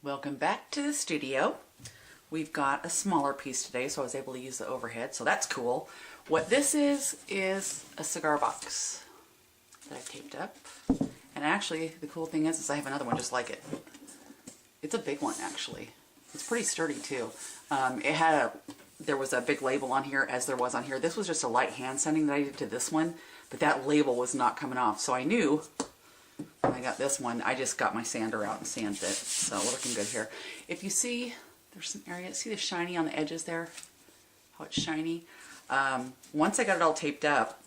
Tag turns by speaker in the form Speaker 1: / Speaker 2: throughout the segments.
Speaker 1: Welcome back to the studio. We've got a smaller piece today, so I was able to use the overhead, so that's cool. What this is a cigar box that I taped up. And actually, the cool thing is I have another one just like it. It's a big one, actually. It's pretty sturdy, too. There was a big label on here, as there was on here. This was just a light hand sanding that I did to this one, but that label was not coming off, so I knew when I got this one, I just got my sander out and sanded it. So we're looking good here. If you see, there's some areas, see the shiny on the edges there? How it's shiny? Once I got it all taped up,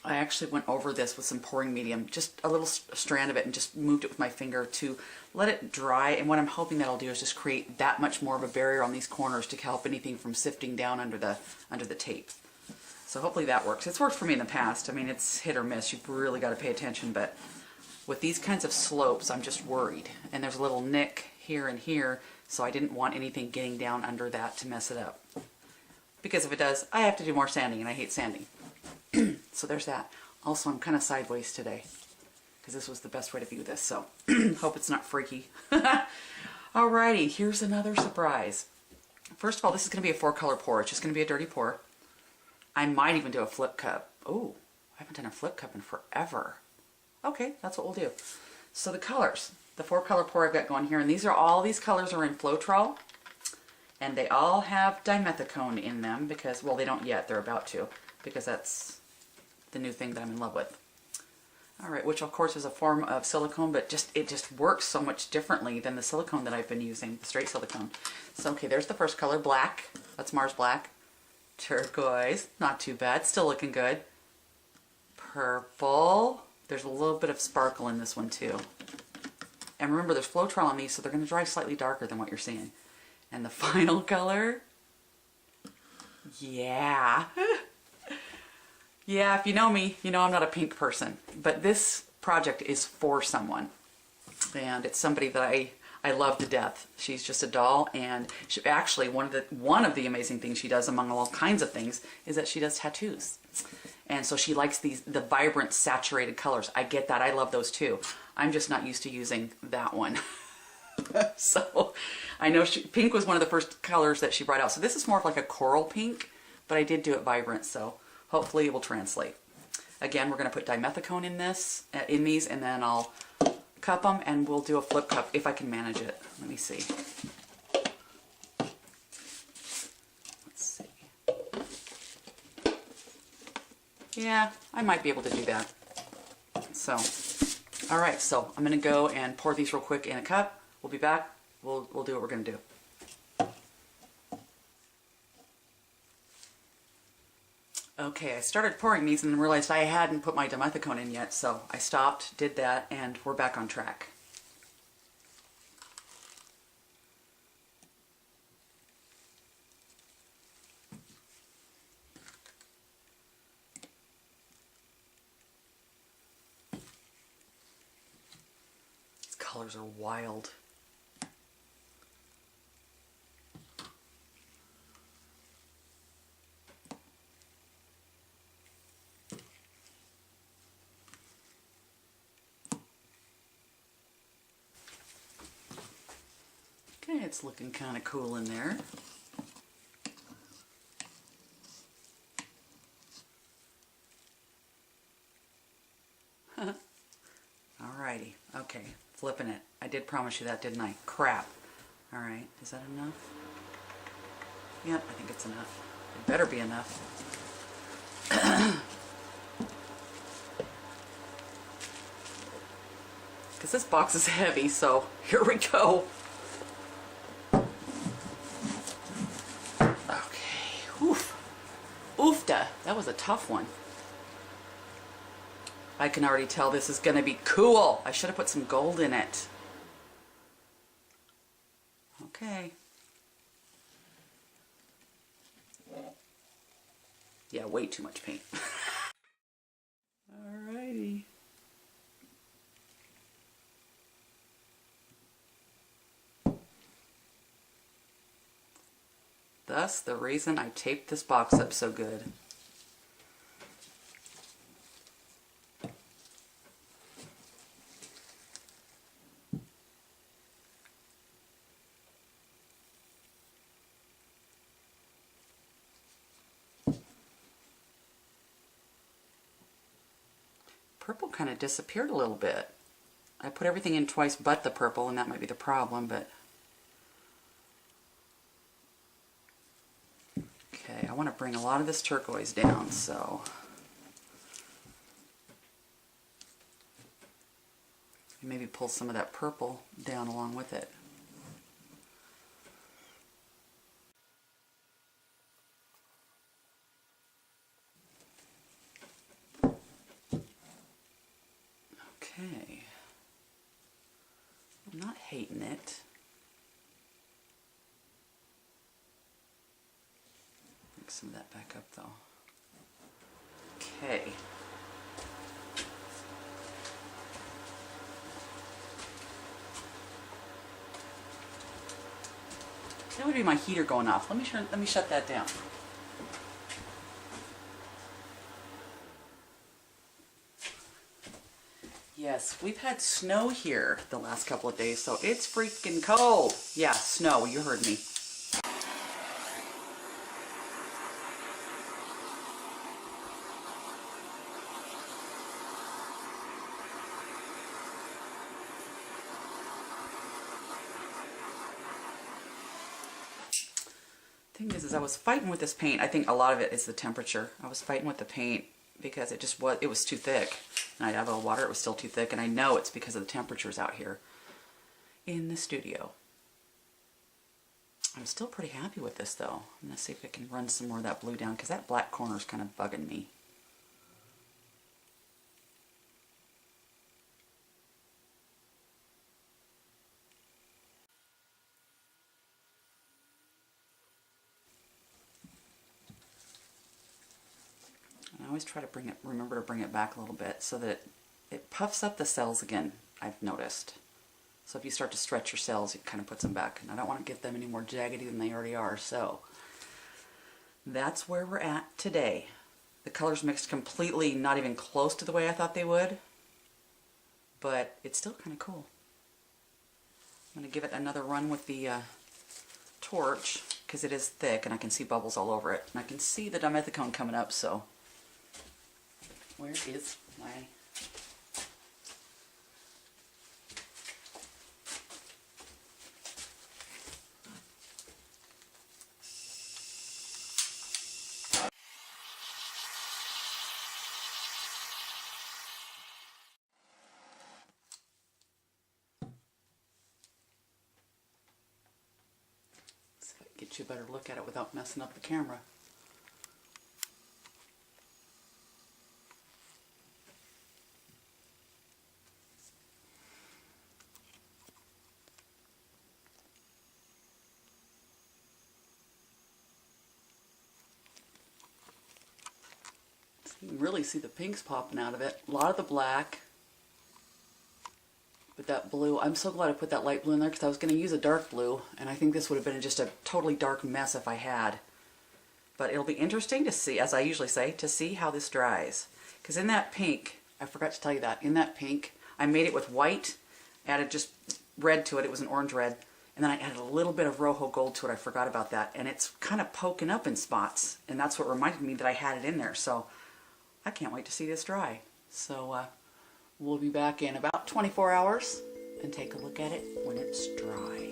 Speaker 1: I actually went over this with some pouring medium, just a little strand of it, and just moved it with my finger to let it dry. And what I'm hoping that'll do is just create that much more of a barrier on these corners to help anything from sifting down under the tape. So hopefully that works. It's worked for me in the past. I mean, it's hit or miss. You've really got to pay attention, but with these kinds of slopes, I'm just worried. And there's a little nick here and here, so I didn't want anything getting down under that to mess it up. Because if it does, I have to do more sanding, and I hate sanding. So there's that. Also, I'm kind of sideways today, because this was the best way to view this, so hope it's not freaky. Alrighty, here's another surprise. First of all, this is going to be a 4-color pour. It's just going to be a dirty pour. I might even do a flip cup. Oh, I haven't done a flip cup in forever. Okay, that's what we'll do. So the colors, the 4-color pour I've got going here, and all these colors are in Floetrol, and they all have dimethicone in them because, well, they don't yet, they're about to, because that's the new thing that I'm in love with. Alright, which of course is a form of silicone, but it just works so much differently than the silicone that I've been using, the straight silicone. So okay, there's the first color, black. That's Mars Black. Turquoise, not too bad, still looking good. Purple. There's a little bit of sparkle in this one too. And remember, there's Floetrol on these, so they're going to dry slightly darker than what you're seeing. And the final color, yeah. Yeah, if you know me, you know I'm not a pink person. But this project is for someone. And it's somebody that I love to death. She's just a doll, and she, actually one of the amazing things she does, among all kinds of things, is that she does tattoos. And so she likes the vibrant, saturated colors. I get that. I love those too. I'm just not used to using that one. So I know pink was one of the first colors that she brought out. So this is more of like a coral pink, but I did do it vibrant, so hopefully it will translate. Again, we're going to put dimethicone in these, and then I'll cup them, and we'll do a flip cup if I can manage it. Let me see. Yeah, I might be able to do that. So, alright, so I'm going to go and pour these real quick in a cup. We'll be back. We'll do what we're going to do. Okay, I started pouring these and realized I hadn't put my dimethicone in yet, so I stopped, did that, and we're back on track. Colors are wild. Okay, it's looking kind of cool in there. Alrighty, okay. Flipping it. I did promise you that, didn't I? Crap. Alright, is that enough? Yep, I think it's enough. It better be enough. Because this box is heavy, so here we go. Okay, oof. Oofta. That was a tough one. I can already tell this is going to be cool. I should have put some gold in it. Okay. Yeah, way too much paint. Alrighty. Thus, the reason I taped this box up so good. purple kind of disappeared a little bit. I put everything in twice but the purple, and that might be the problem, but... Okay, I want to bring a lot of this turquoise down, so... maybe pull some of that purple down along with it. Okay. I'm not hating it. Mix some of that back up though. Okay. That would be my heater going off. Let me shut that down. Yes, we've had snow here the last couple of days, so it's freaking cold. Yeah, snow, you heard me. Thing is I was fighting with this paint. I think a lot of it is the temperature. I was fighting with the paint because it was too thick. And I'd have a little water, it was still too thick, and I know it's because of the temperatures out here in the studio. I'm still pretty happy with this though. I'm going to see if I can run some more of that blue down because that black corner is kind of bugging me. I always try to remember to bring it back a little bit so that it puffs up the cells again, I've noticed. So if you start to stretch your cells, it kind of puts them back. And I don't want to get them any more jaggedy than they already are. So that's where we're at today. The colors mixed completely, not even close to the way I thought they would. But it's still kind of cool. I'm going to give it another run with the torch because it is thick and I can see bubbles all over it. And I can see the dimethicone coming up, so... Where is my... So I can get you a better look at it without messing up the camera. You can really see the pinks popping out of it. A lot of the black. But that blue, I'm so glad I put that light blue in there because I was going to use a dark blue. And I think this would have been just a totally dark mess if I had. But it'll be interesting to see, as I usually say, to see how this dries. Because in that pink, I forgot to tell you that, in that pink, I made it with white, added just red to it. It was an orange red. And then I added a little bit of Rojo Gold to it. I forgot about that. And it's kind of poking up in spots. And that's what reminded me that I had it in there. So I can't wait to see this dry. So we'll be back in about 24 hours and take a look at it when it's dry.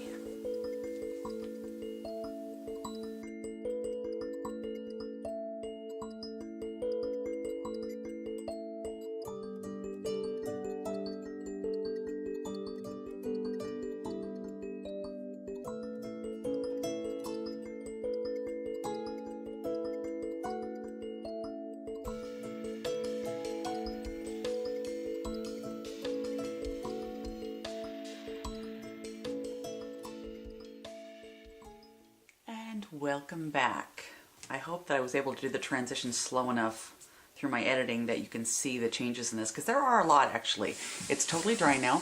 Speaker 1: Welcome back. I hope that I was able to do the transition slow enough through my editing that you can see the changes in this, because there are a lot actually. It's totally dry now.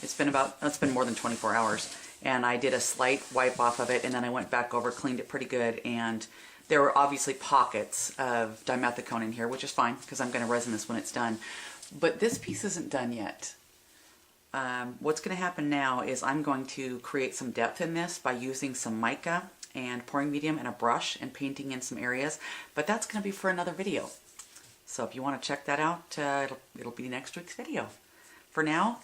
Speaker 1: It's been more than 24 hours, and I did a slight wipe off of it, and then I went back over, cleaned it pretty good, and there were obviously pockets of dimethicone in here, which is fine because I'm going to resin this when it's done. But this piece isn't done yet. What's going to happen now is I'm going to create some depth in this by using some mica and pouring medium and a brush and painting in some areas, but that's going to be for another video. So if you want to check that out, it'll be next week's video. For now,